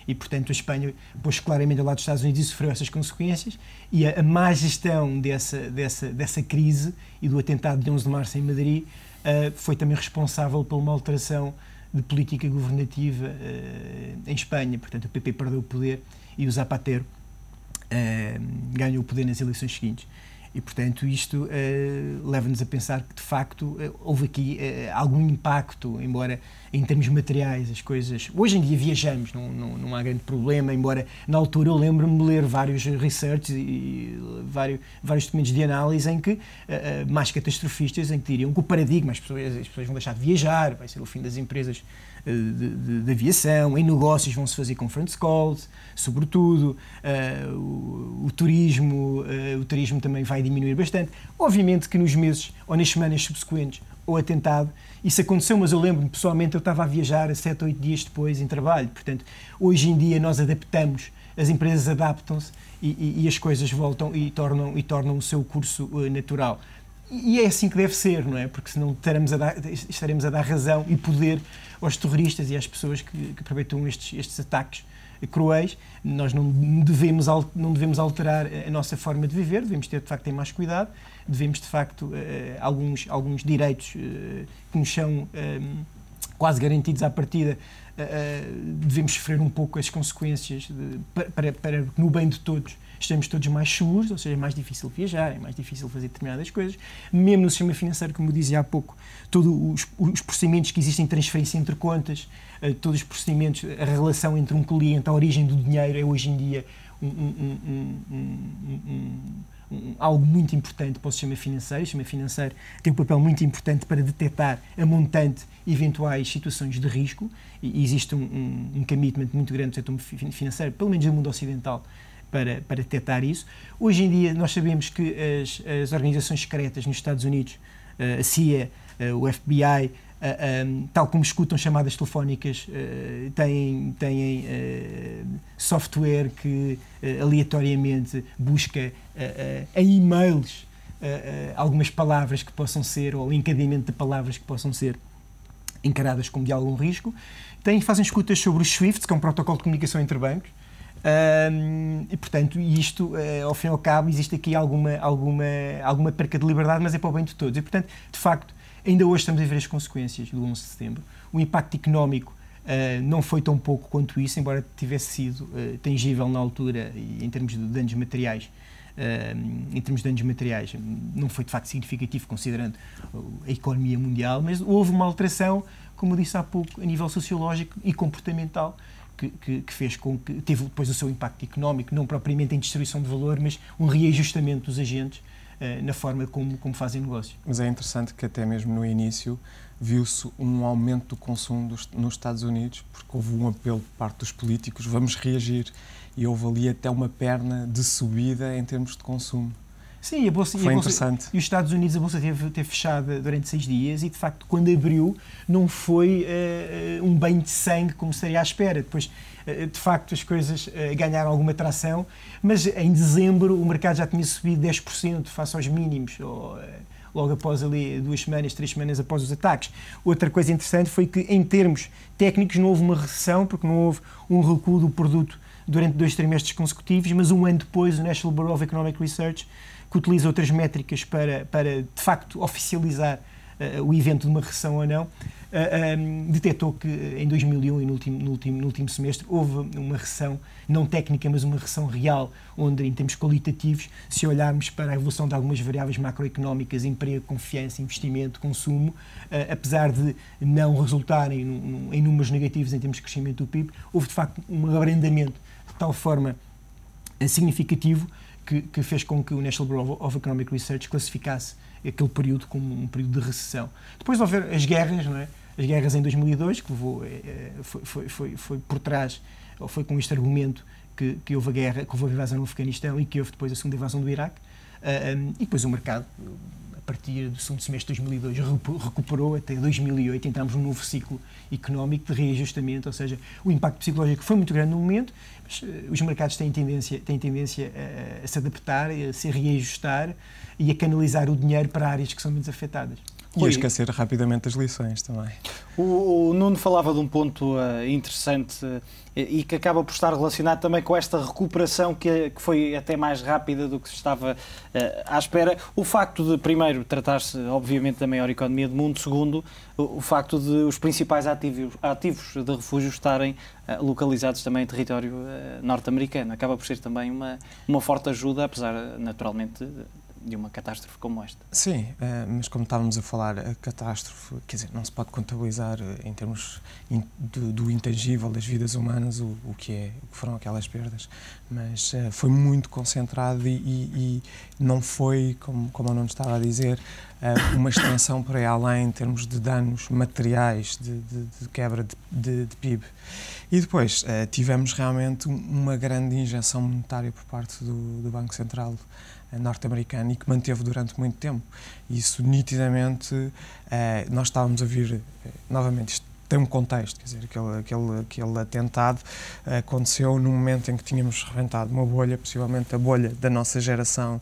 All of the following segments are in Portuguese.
e, portanto, a Espanha pôs claramente ao lado dos Estados Unidos e sofreu essas consequências, e a má gestão dessa crise e do atentado de 11 de março em Madrid foi também responsável por uma alteração de política governativa em Espanha. Portanto, o PP perdeu o poder e o Zapatero ganhou o poder nas eleições seguintes. E, portanto, isto leva-nos a pensar que, de facto, houve aqui algum impacto, embora em termos materiais as coisas... Hoje em dia viajamos, não há grande problema, embora na altura eu lembro-me de ler vários research e vários documentos de análise em que, mais catastrofistas, em que diriam que o paradigma, as pessoas vão deixar de viajar, vai ser o fim das empresas de aviação, em negócios vão-se fazer conference calls, sobretudo, o turismo também vai diminuir bastante. Obviamente que nos meses ou nas semanas subsequentes ao atentado, isso aconteceu, mas eu lembro-me pessoalmente, eu estava a viajar 7 ou 8 dias depois em trabalho. Portanto, hoje em dia nós adaptamos, as empresas adaptam-se e as coisas voltam e tornam o seu curso natural. E é assim que deve ser, não é? Porque senão estaremos a dar razão e poder aos terroristas e às pessoas que perpetram estes ataques cruéis. Nós não devemos alterar a nossa forma de viver, devemos ter, de facto, ter mais cuidado, devemos, de facto, alguns direitos que nos são quase garantidos à partida, devemos sofrer um pouco as consequências para que, no bem de todos, estamos todos mais seguros, ou seja, é mais difícil viajar, é mais difícil fazer determinadas coisas. Mesmo no sistema financeiro, como eu dizia há pouco, todos os procedimentos que existem de transferência entre contas, todos os procedimentos, a relação entre um cliente, a origem do dinheiro, é hoje em dia algo muito importante para o sistema financeiro. O sistema financeiro tem um papel muito importante para detectar a montante eventuais situações de risco, e existe um commitment muito grande do setor financeiro, pelo menos no mundo ocidental, para detectar isso. Hoje em dia nós sabemos que as organizações secretas nos Estados Unidos, a CIA, o FBI, tal como escutam chamadas telefónicas, têm software que aleatoriamente busca em e-mails algumas palavras que possam ser, ou encadeamento de palavras que possam ser encaradas como de algum risco. Fazem escutas sobre o SWIFT, que é um protocolo de comunicação entre bancos. E, portanto, isto, ao fim e ao cabo, existe aqui alguma perca de liberdade, mas é para o bem de todos. E, portanto, de facto, ainda hoje estamos a ver as consequências do 11 de setembro. O impacto económico não foi tão pouco quanto isso, embora tivesse sido tangível na altura, e em termos de danos materiais. Não foi de facto significativo, considerando a economia mundial, mas houve uma alteração, como eu disse há pouco, a nível sociológico e comportamental, que fez com que teve depois o seu impacto económico, não propriamente em distribuição de valor, mas um reajustamento dos agentes na forma como fazem negócio. Mas é interessante que até mesmo no início viu-se um aumento do consumo nos Estados Unidos, porque houve um apelo por parte dos políticos, vamos reagir, e houve ali até uma perna de subida em termos de consumo. Sim, a Bolsa, interessante. E os Estados Unidos, a Bolsa teve fechada durante 6 dias e, de facto, quando abriu, não foi um banho de sangue como estaria à espera. Depois, de facto, as coisas ganharam alguma tração, mas em dezembro o mercado já tinha subido 10% face aos mínimos, logo após ali 2 semanas, 3 semanas após os ataques. Outra coisa interessante foi que, em termos técnicos, não houve uma recessão, porque não houve um recuo do produto durante 2 trimestres consecutivos, mas um ano depois o National Bureau of Economic Research, que utiliza outras métricas para de facto oficializar o evento de uma recessão ou não, detectou que em 2001 e no último semestre houve uma recessão, não técnica, mas uma recessão real, onde, em termos qualitativos, se olharmos para a evolução de algumas variáveis macroeconómicas, emprego, confiança, investimento, consumo, apesar de não resultarem em números negativos em termos de crescimento do PIB, houve de facto um abrandamento de tal forma significativo que fez com que o National Bureau of Economic Research classificasse aquele período como um período de recessão. Depois de haver as guerras, não é? As guerras em 2002, que levou, foi por trás, ou foi com este argumento que houve a guerra, que houve a invasão no Afeganistão e que houve depois a segunda invasão do Iraque, e depois o mercado, a partir do segundo semestre de 2002, recuperou até 2008, entramos num novo ciclo económico de reajustamento, ou seja, o impacto psicológico foi muito grande no momento, mas os mercados têm tendência a se adaptar, a se reajustar e a canalizar o dinheiro para áreas que são menos afetadas. E a esquecer rapidamente as lições também. O Nuno falava de um ponto interessante e que acaba por estar relacionado também com esta recuperação que foi até mais rápida do que se estava à espera. O facto de, primeiro, tratar-se, obviamente, da maior economia do mundo. Segundo, o facto de os principais ativos de refúgio estarem localizados também em território norte-americano. Acaba por ser também uma forte ajuda, apesar, naturalmente, de uma catástrofe como esta. Sim, mas como estávamos a falar, a catástrofe, quer dizer, não se pode contabilizar em termos do intangível das vidas humanas o que foram aquelas perdas, mas foi muito concentrado e não foi, como o Nuno estava a dizer, uma extensão para aí além em termos de danos materiais, de quebra de PIB. E depois tivemos realmente uma grande injeção monetária por parte do Banco Central norte-americano e que manteve durante muito tempo. Isso nitidamente, nós estávamos a vir, novamente, isto tem um contexto, quer dizer, aquele atentado aconteceu num momento em que tínhamos reventado uma bolha, possivelmente a bolha da nossa geração,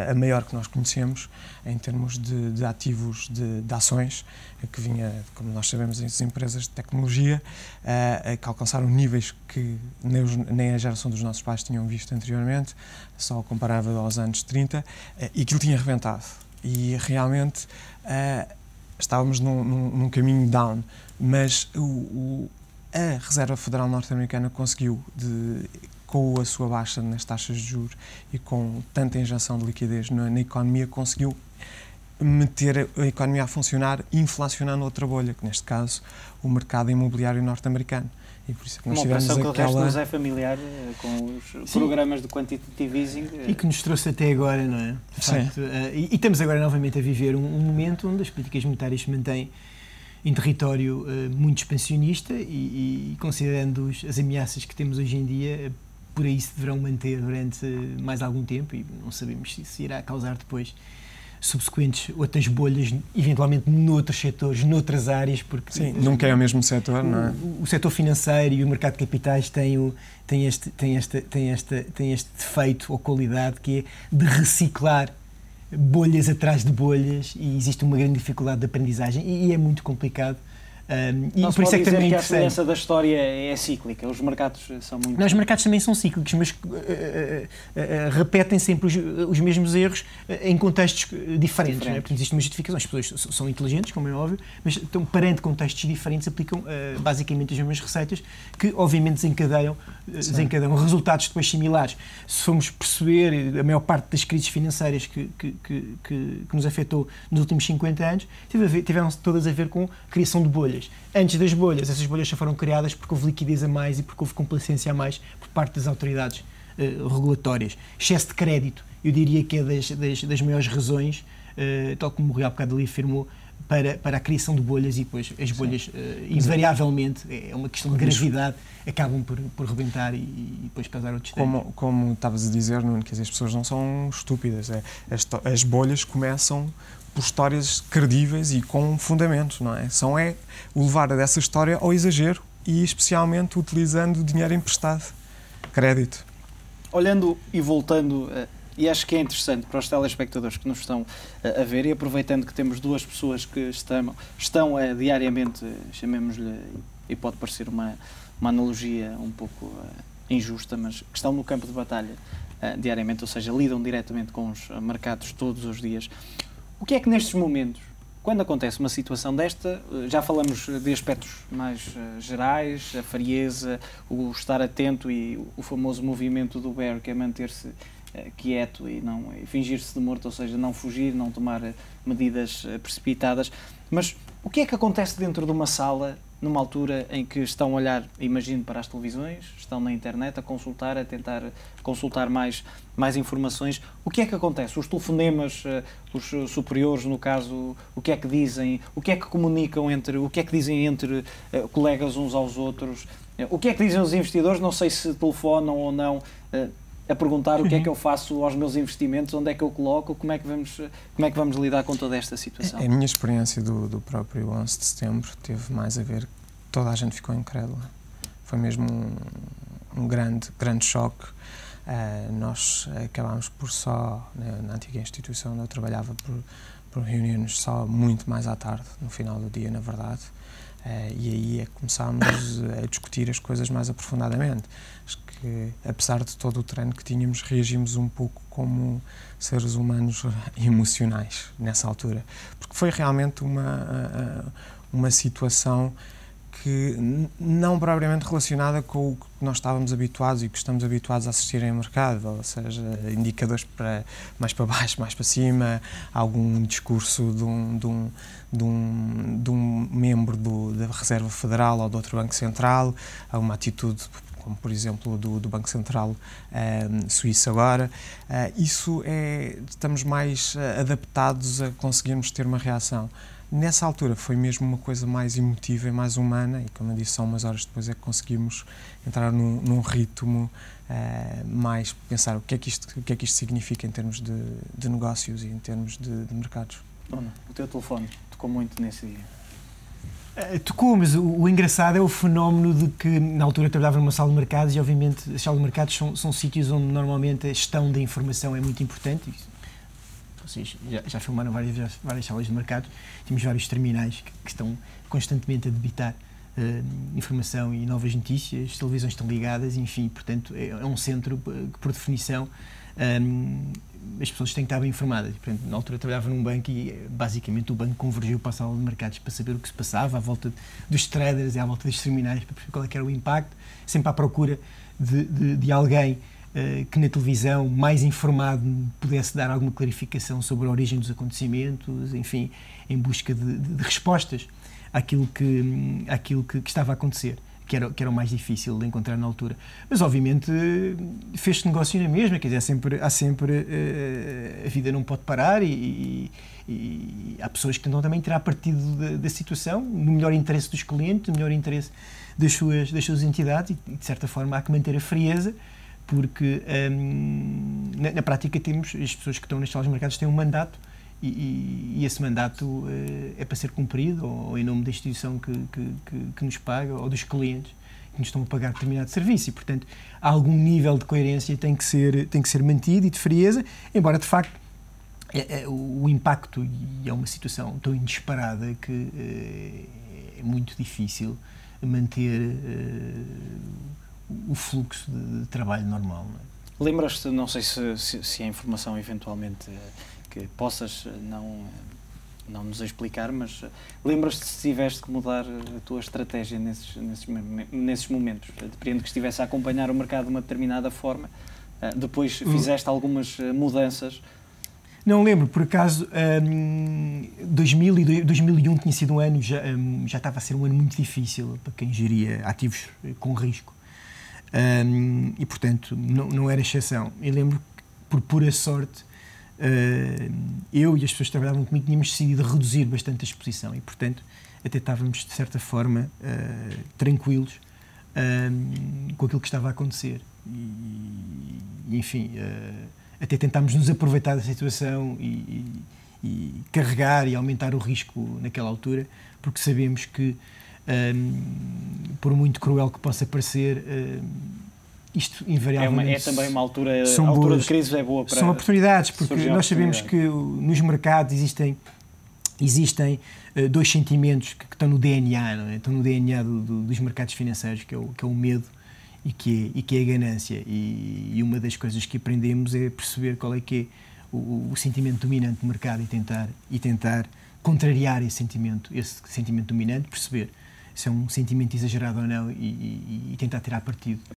a maior que nós conhecemos, em termos de ativos, de ações, que vinha, como nós sabemos, das empresas de tecnologia, que alcançaram níveis que nem a geração dos nossos pais tinham visto anteriormente, só comparável aos anos 30, e aquilo tinha reventado. E realmente estávamos num caminho down, mas a Reserva Federal Norte-Americana conseguiu, com a sua baixa nas taxas de juros e com tanta injeção de liquidez na economia, conseguiu meter a economia a funcionar, inflacionando outra bolha, que neste caso o mercado imobiliário norte-americano. E por isso é que nós tivemos que o resto nos é familiar, com os programas de quantitative easing. E que nos trouxe até agora, não é? De facto, e estamos agora novamente a viver um momento onde as políticas monetárias se mantêm em território muito expansionista e considerando as ameaças que temos hoje em dia, por aí se deverão manter durante mais algum tempo e não sabemos se irá causar depois subsequentes outras bolhas, eventualmente noutros setores, noutras áreas, porque... Sim, nunca é o mesmo setor, não é? O setor financeiro e o mercado de capitais tem este defeito ou qualidade que é de reciclar bolhas atrás de bolhas e existe uma grande dificuldade de aprendizagem e é muito complicado. E por isso é que também que a semelhança da história é cíclica, os mercados são muito... Não, os mercados também são cíclicos, mas repetem sempre os mesmos erros em contextos diferentes. Não é? Portanto, existe uma justificação, as pessoas são inteligentes, como é óbvio, mas estão perante contextos diferentes, aplicam basicamente as mesmas receitas que obviamente desencadeiam resultados depois similares. Se formos perceber a maior parte das crises financeiras que nos afetou nos últimos 50 anos, tiveram todas a ver com a criação de bolhas. Antes das bolhas, essas bolhas só foram criadas porque houve liquidez a mais e porque houve complacência a mais por parte das autoridades regulatórias. Excesso de crédito, eu diria que é das maiores razões, tal como o Rui há bocado ali afirmou, para a criação de bolhas e depois as bolhas, invariavelmente, é uma questão de gravidade, acabam por rebentar e depois causar outros danos. Como estavas a dizer, Nuno, que as pessoas não são estúpidas, as bolhas começam por histórias credíveis e com fundamentos, não é? São o levar dessa história ao exagero e especialmente utilizando dinheiro emprestado, crédito. Olhando e voltando, e acho que é interessante para os telespectadores que nos estão a ver, e aproveitando que temos duas pessoas que estão diariamente, chamemos-lhe, e pode parecer uma analogia um pouco injusta, mas que estão no campo de batalha diariamente, ou seja, lidam diretamente com os mercados todos os dias. O que é que nestes momentos, quando acontece uma situação desta, já falamos de aspectos mais gerais, a frieza, o estar atento e o famoso movimento do bear, que é manter-se quieto e fingir-se de morto, ou seja, não fugir, não tomar medidas precipitadas. Mas o que é que acontece dentro de uma sala, numa altura em que estão a olhar, imagino, para as televisões, estão na internet a tentar consultar mais informações? O que é que acontece? Os telefonemas, os superiores, no caso, o que é que dizem? O que é que comunicam o que é que dizem entre colegas uns aos outros? O que é que dizem os investidores? Não sei se telefonam ou não, a perguntar o que é que eu faço aos meus investimentos, onde é que eu coloco, como é que vamos lidar com toda esta situação? A minha experiência do próprio 11 de setembro teve mais a ver, toda a gente ficou incrédula. Foi mesmo um grande choque. Nós acabámos por só, na antiga instituição onde eu trabalhava, Reuníamos só muito mais à tarde, no final do dia, na verdade. E aí é que começámos a discutir as coisas mais aprofundadamente. Acho que, apesar de todo o treino que tínhamos, reagimos um pouco como seres humanos emocionais nessa altura. Porque foi realmente uma situação que não propriamente relacionada com o que nós estávamos habituados e que estamos habituados a assistir em mercado, ou seja, indicadores mais para baixo, mais para cima, algum discurso de um membro da Reserva Federal ou do outro Banco Central, alguma atitude, como por exemplo do Banco Central suíço agora. Estamos mais adaptados a conseguirmos ter uma reação. Nessa altura foi mesmo uma coisa mais emotiva e mais humana, e como eu disse, só umas horas depois é que conseguimos entrar num ritmo mais pensar o que é que isto significa em termos de negócios e em termos de mercados. Bruno, o teu telefone tocou muito nesse dia. Tocou, mas o engraçado é o fenómeno de que na altura eu trabalhava numa sala de mercados e obviamente as salas de mercados são sítios onde normalmente a gestão da informação é muito importante. Vocês já filmaram várias salas de mercado, temos vários terminais que estão constantemente a debitar informação e novas notícias, as televisões estão ligadas, enfim, portanto é um centro que por definição as pessoas têm que estar bem informadas. Portanto, na altura eu trabalhava num banco e basicamente o banco convergiu para a sala de mercados para saber o que se passava à volta dos traders e à volta dos terminais, para perceber qual é que era o impacto, sempre à procura de alguém que na televisão, mais informado, pudesse dar alguma clarificação sobre a origem dos acontecimentos, enfim, em busca de respostas àquilo que estava a acontecer, que era o mais difícil de encontrar na altura. Mas, obviamente, fez-se negócio na mesma, quer dizer, há sempre a vida não pode parar e há pessoas que tentam também tirar partido da situação, no melhor interesse dos clientes, no melhor interesse das suas entidades e, de certa forma, há que manter a frieza, porque na prática temos as pessoas que estão nas salas de mercados têm um mandato e esse mandato é para ser cumprido ou em nome da instituição que nos paga ou dos clientes que nos estão a pagar determinado serviço e, portanto, algum nível de coerência tem que ser mantido e de frieza, embora de facto o impacto, e é uma situação tão inesperada que é muito difícil manter o fluxo de trabalho normal. Lembras-te, não sei se a informação eventualmente que possas não nos explicar, mas lembras-te se tiveste que mudar a tua estratégia nesses momentos? Depreendo que estivesse a acompanhar o mercado de uma determinada forma, depois fizeste algumas mudanças. Não lembro, por acaso, 2000 e 2001 tinha sido um ano, já estava a ser um ano muito difícil para quem geria ativos com risco. E, portanto, não era exceção. Eu lembro que, por pura sorte, eu e as pessoas que trabalhavam comigo tínhamos decidido reduzir bastante a exposição e, portanto, até estávamos, de certa forma, tranquilos com aquilo que estava a acontecer. E enfim, até tentámos nos aproveitar da situação e carregar e aumentar o risco naquela altura, porque sabemos que por muito cruel que possa parecer, isto invariavelmente é também uma altura, a altura de crise é boa para... São oportunidades, porque nós sabemos que nos mercados existem dois sentimentos que estão no DNA, não é? Estão no DNA dos mercados financeiros, que é o medo e que é a ganância. E uma das coisas que aprendemos é perceber qual é que é o sentimento dominante do mercado e tentar contrariar esse sentimento dominante, perceber se é um sentimento exagerado ou não e tentar tirar partido.